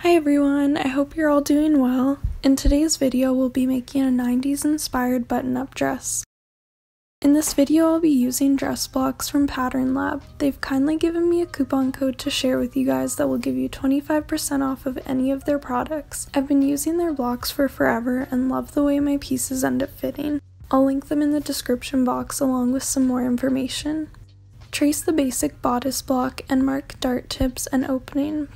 Hi everyone, I hope you're all doing well. In today's video, we'll be making a 90s inspired button-up dress. In this video, I'll be using dress blocks from Pattern Lab. They've kindly given me a coupon code to share with you guys that will give you 25% off of any of their products. I've been using their blocks for forever and love the way my pieces end up fitting. I'll link them in the description box along with some more information. Trace the basic bodice block and mark dart tips and opening.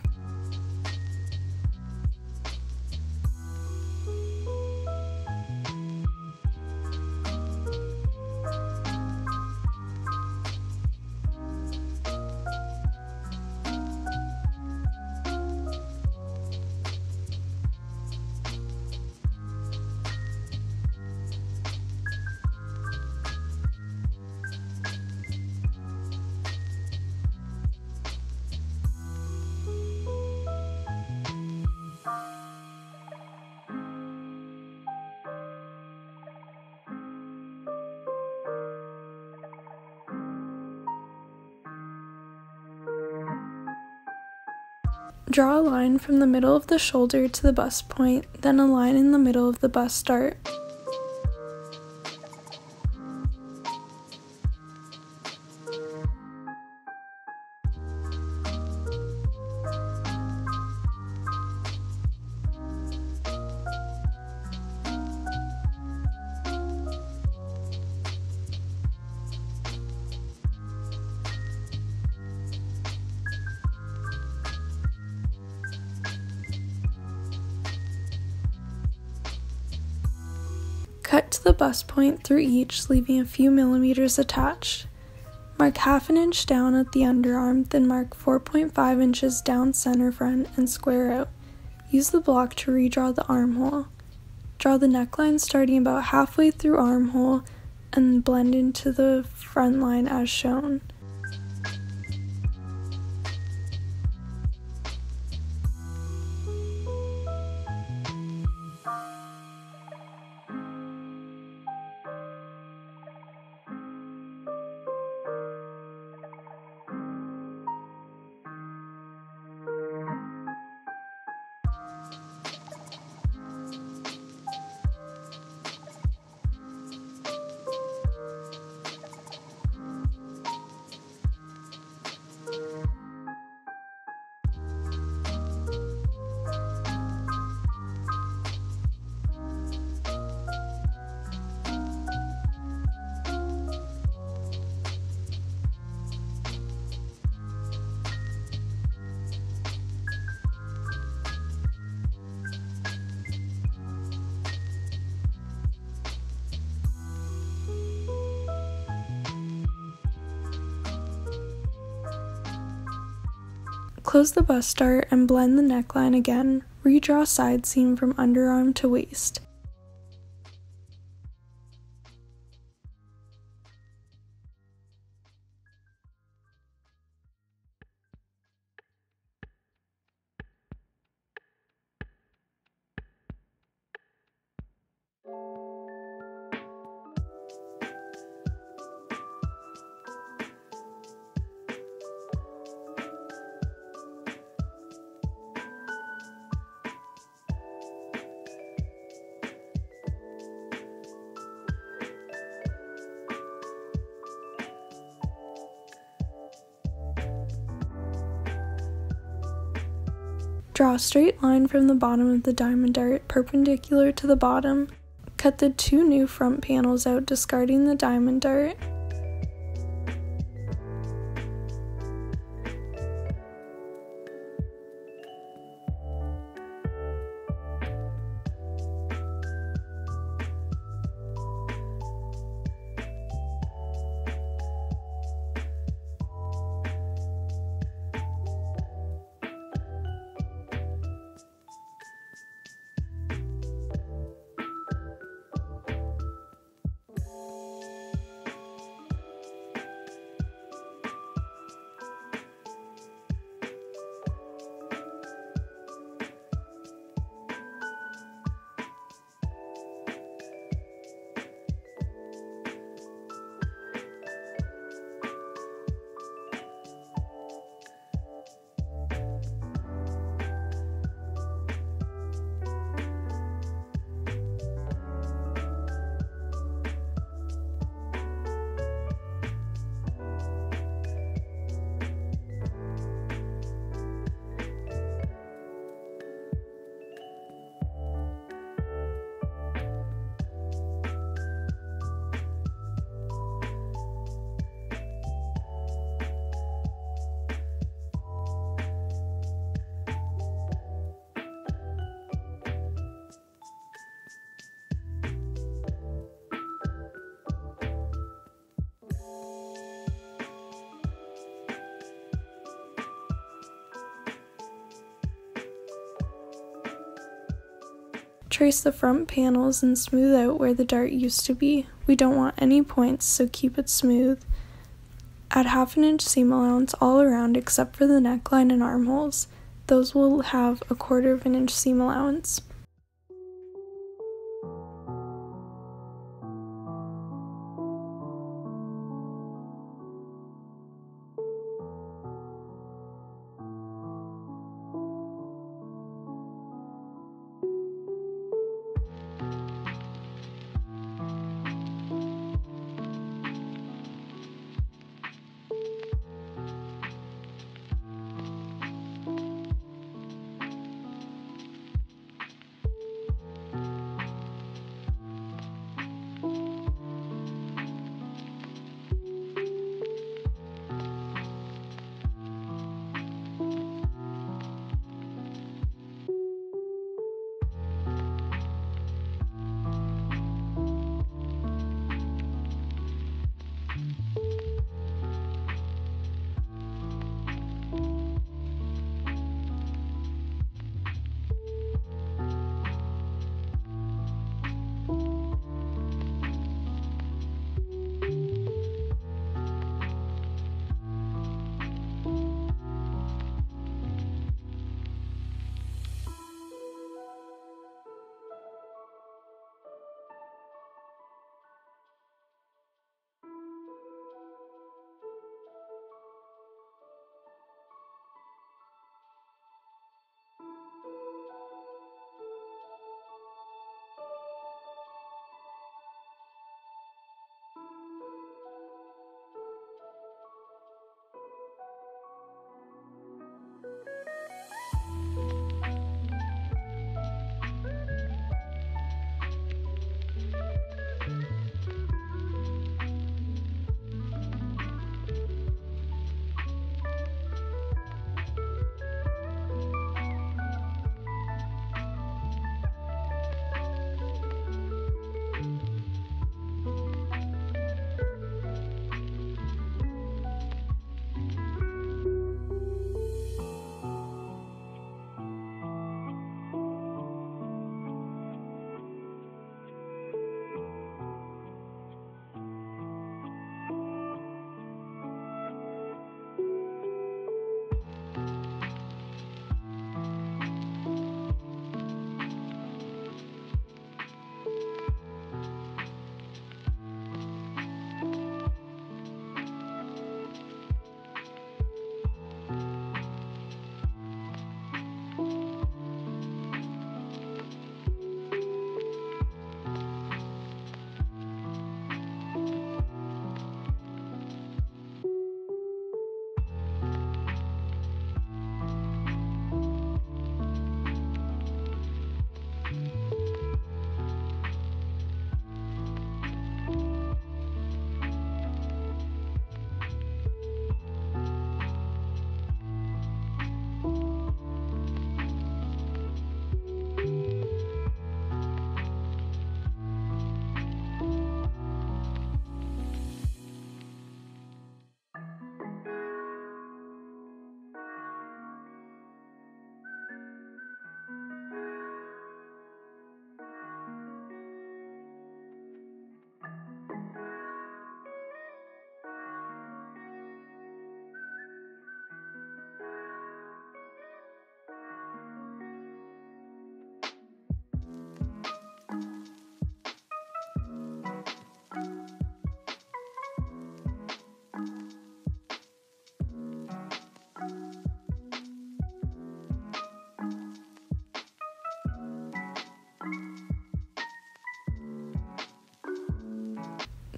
Draw a line from the middle of the shoulder to the bust point, then a line in the middle of the bust dart. Cut to the bust point through each, leaving a few millimeters attached. Mark ½ inch down at the underarm, then mark 4.5 inches down center front and square out. Use the block to redraw the armhole. Draw the neckline starting about halfway through armhole and blend into the front line as shown. Close the bust dart and blend the neckline again. Redraw side seam from underarm to waist. Draw a straight line from the bottom of the diamond dart perpendicular to the bottom. Cut the two new front panels out, discarding the diamond dart. Trace the front panels and smooth out where the dart used to be. We don't want any points, so keep it smooth. Add 1/2 inch seam allowance all around except for the neckline and armholes. Those will have 1/4 inch seam allowance.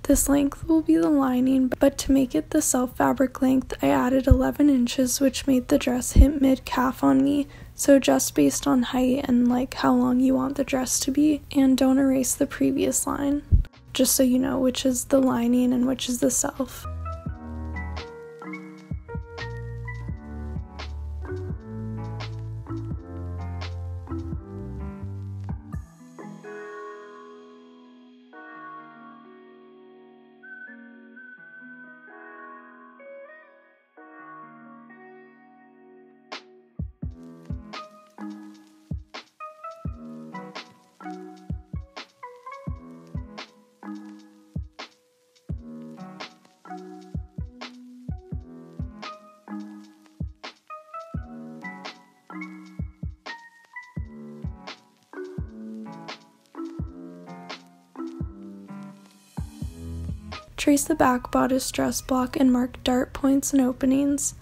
This length will be the lining, but to make it the self fabric length, I added 11 inches, which made the dress hit mid-calf on me, so adjust based on height and like how long you want the dress to be, and don't erase the previous line, just so you know which is the lining and which is the self. Trace the back bodice dress block and mark dart points and openings.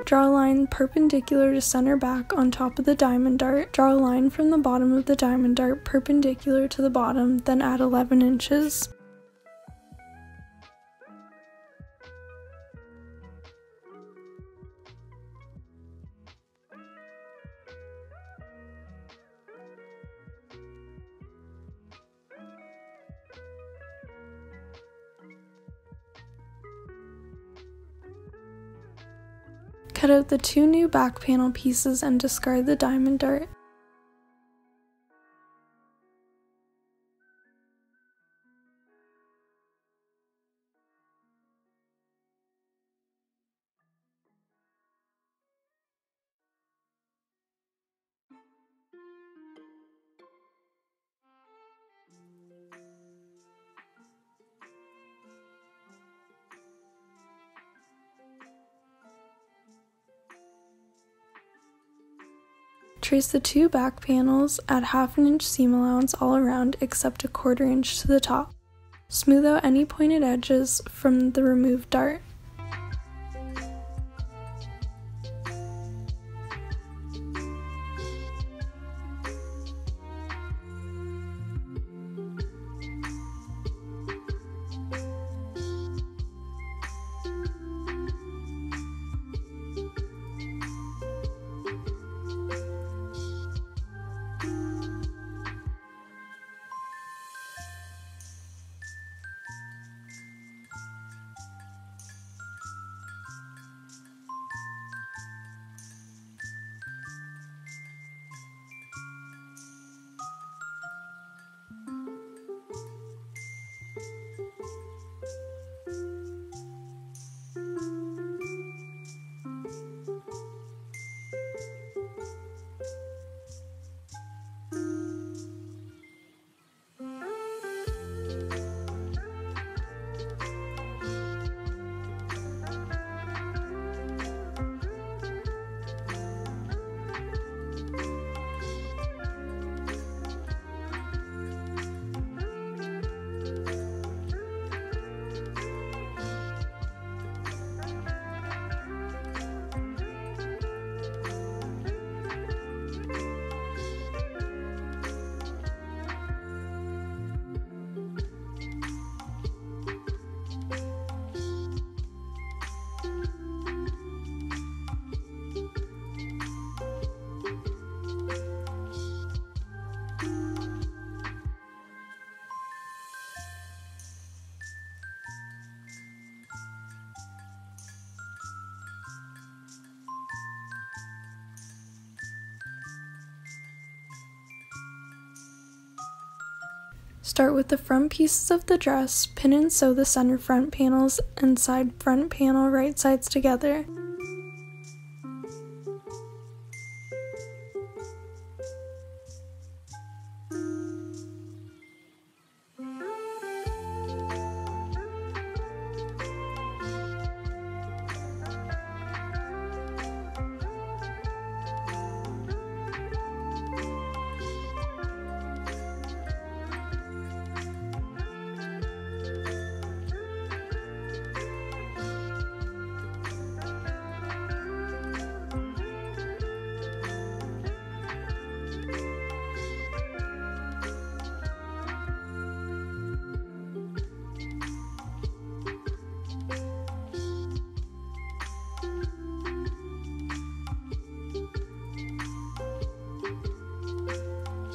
Draw a line perpendicular to center back on top of the diamond dart. Draw a line from the bottom of the diamond dart perpendicular to the bottom, then add 11 inches. Cut out the 2 new back panel pieces and discard the diamond dart. Trace the 2 back panels, add ½ inch seam allowance all around except a 1/4 inch to the top. Smooth out any pointed edges from the removed dart. Start with the front pieces of the dress, pin and sew the center front panels and side front panel right sides together.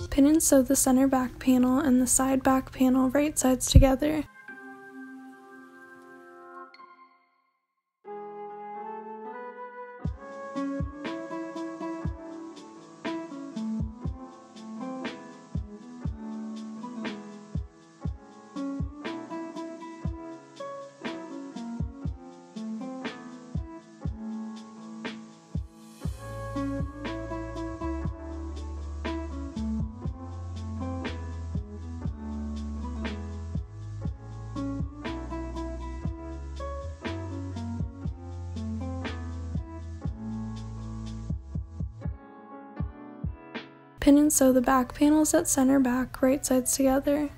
Pin and sew the center back panel and the side back panel right sides together. Pin and sew the back panels at center back, right sides together.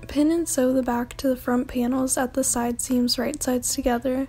Pin and sew the back to the front panels at the side seams, right sides together.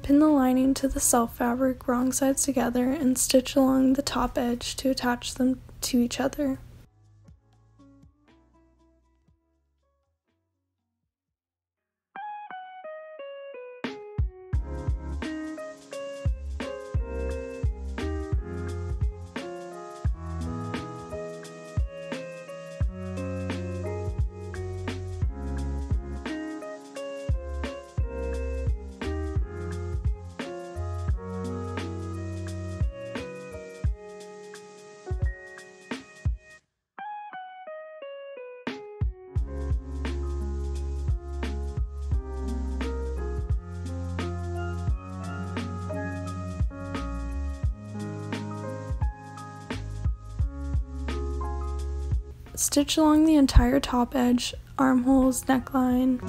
Pin the lining to the self fabric wrong sides together and stitch along the top edge to attach them to each other. Stitch along the entire top edge, armholes, neckline.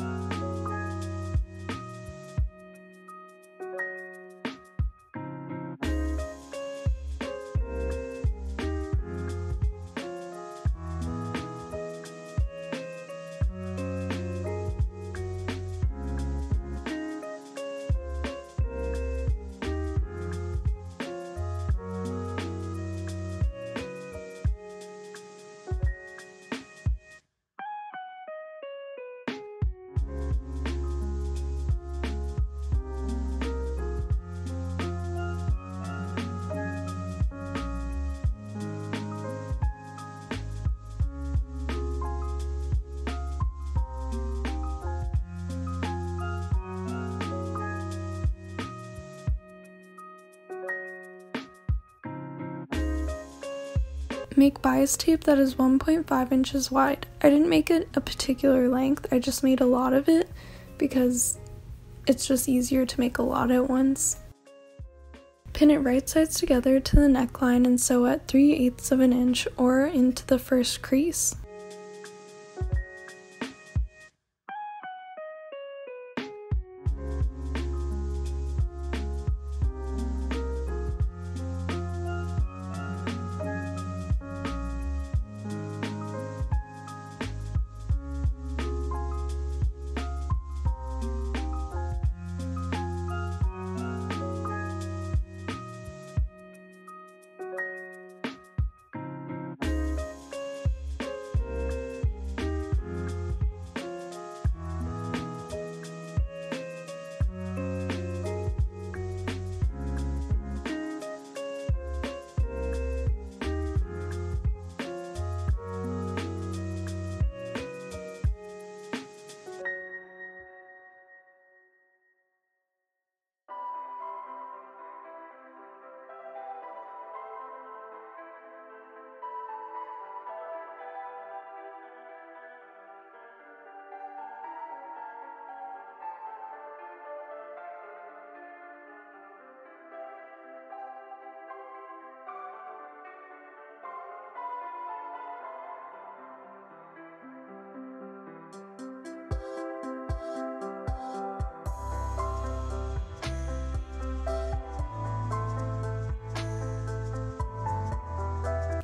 Make bias tape that is 1.5 inches wide. I didn't make it a particular length, I just made a lot of it because it's just easier to make a lot at once. Pin it right sides together to the neckline and sew at 3/8 of an inch or into the first crease.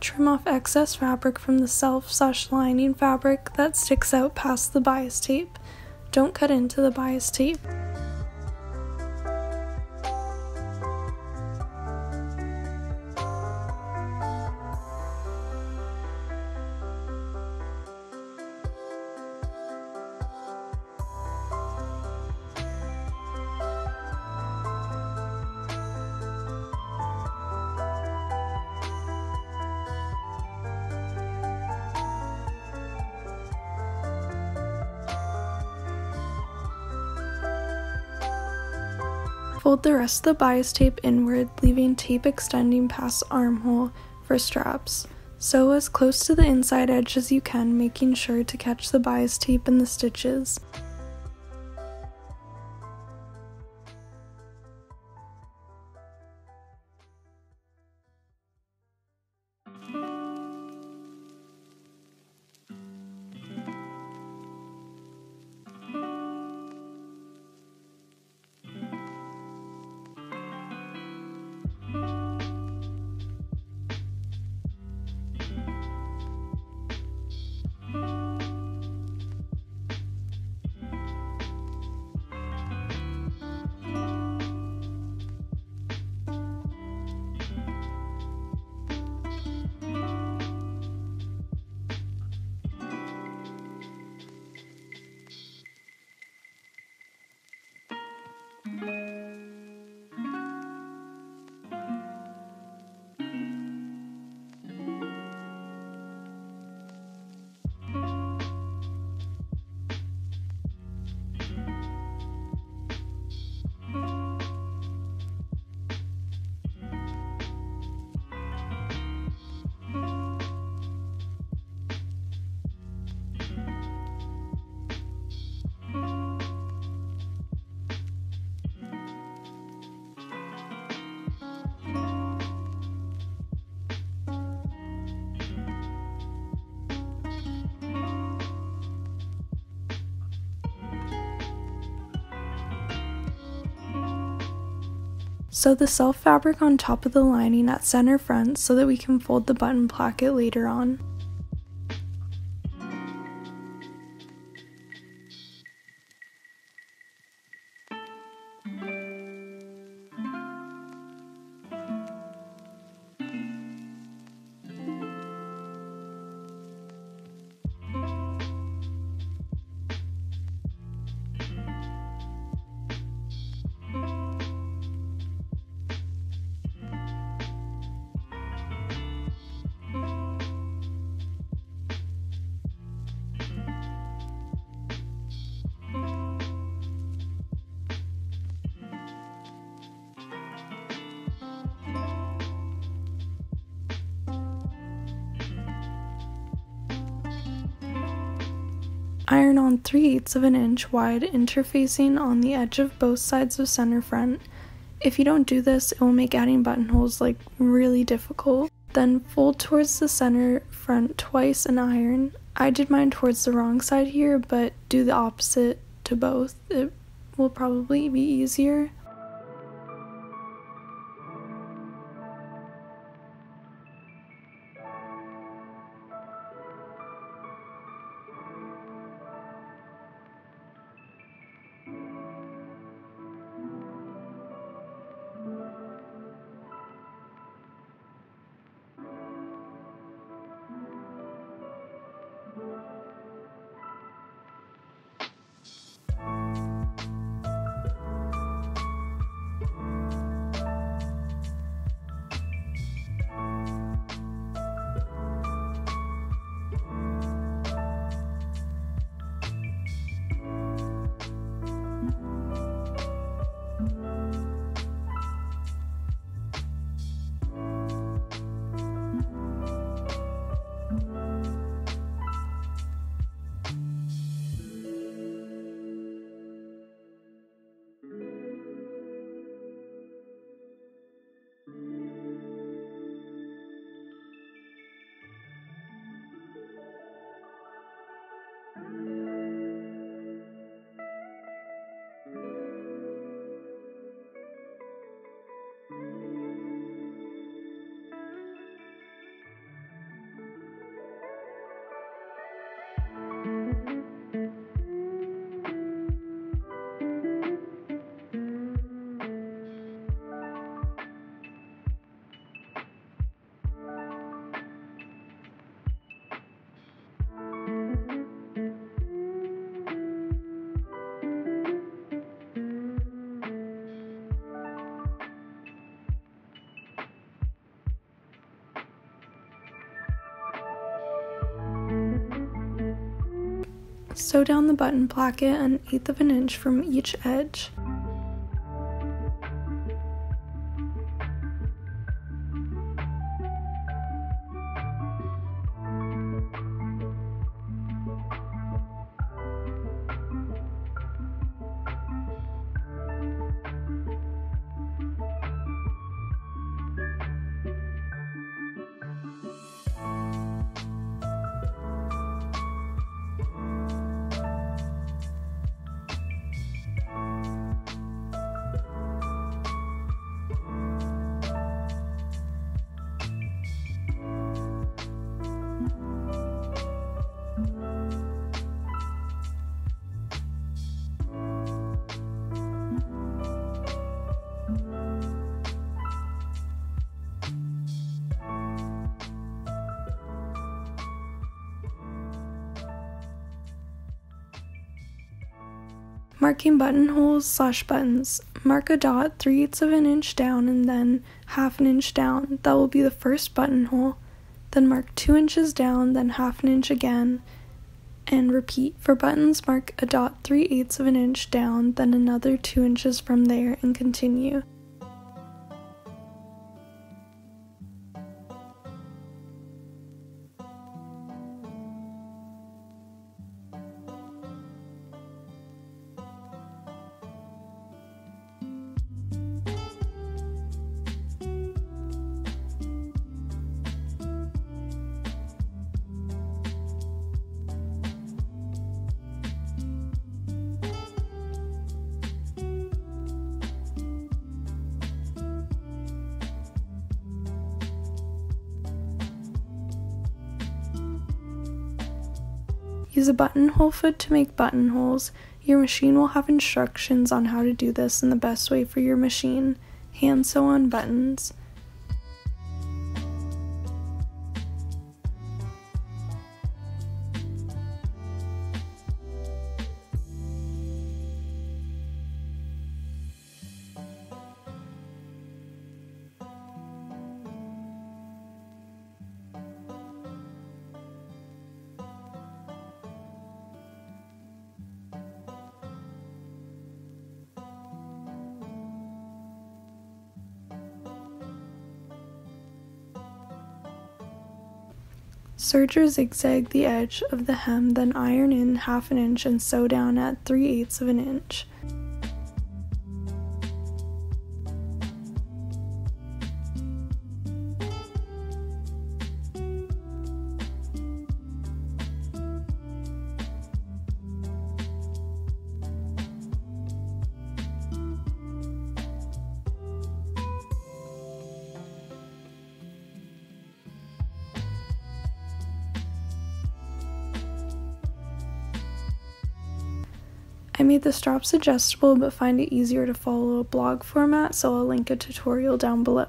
trim off excess fabric from the self/lining fabric that sticks out past the bias tape. Don't cut into the bias tape. Fold the rest of the bias tape inward, leaving tape extending past armhole for straps. Sew as close to the inside edge as you can, making sure to catch the bias tape in the stitches. Sew the self fabric on top of the lining at center front so that we can fold the button placket later on. Iron on 3/8 of an inch wide, interfacing on the edge of both sides of center front. If you don't do this, it will make adding buttonholes really difficult. Then fold towards the center front twice and iron. I did mine towards the wrong side here, but do the opposite to both. It will probably be easier. Sew down the button placket 1/8 of an inch from each edge. Marking buttonholes/buttons. Mark a dot 3/8 of an inch down and then 1/2 an inch down. That will be the first buttonhole. Then mark 2 inches down, then 1/2 an inch again, and repeat. For buttons, mark a dot 3/8 of an inch down, then another 2 inches from there, and continue. Use a buttonhole foot to make buttonholes. Your machine will have instructions on how to do this in the best way for your machine. Hand sew on buttons. Serge or zigzag the edge of the hem, then iron in 1/2 an inch and sew down at 3/8 of an inch. I made the straps adjustable but find it easier to follow a blog format, so I'll link a tutorial down below.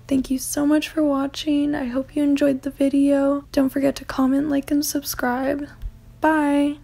Thank you so much for watching. I hope you enjoyed the video. Don't forget to comment, like, and subscribe. Bye!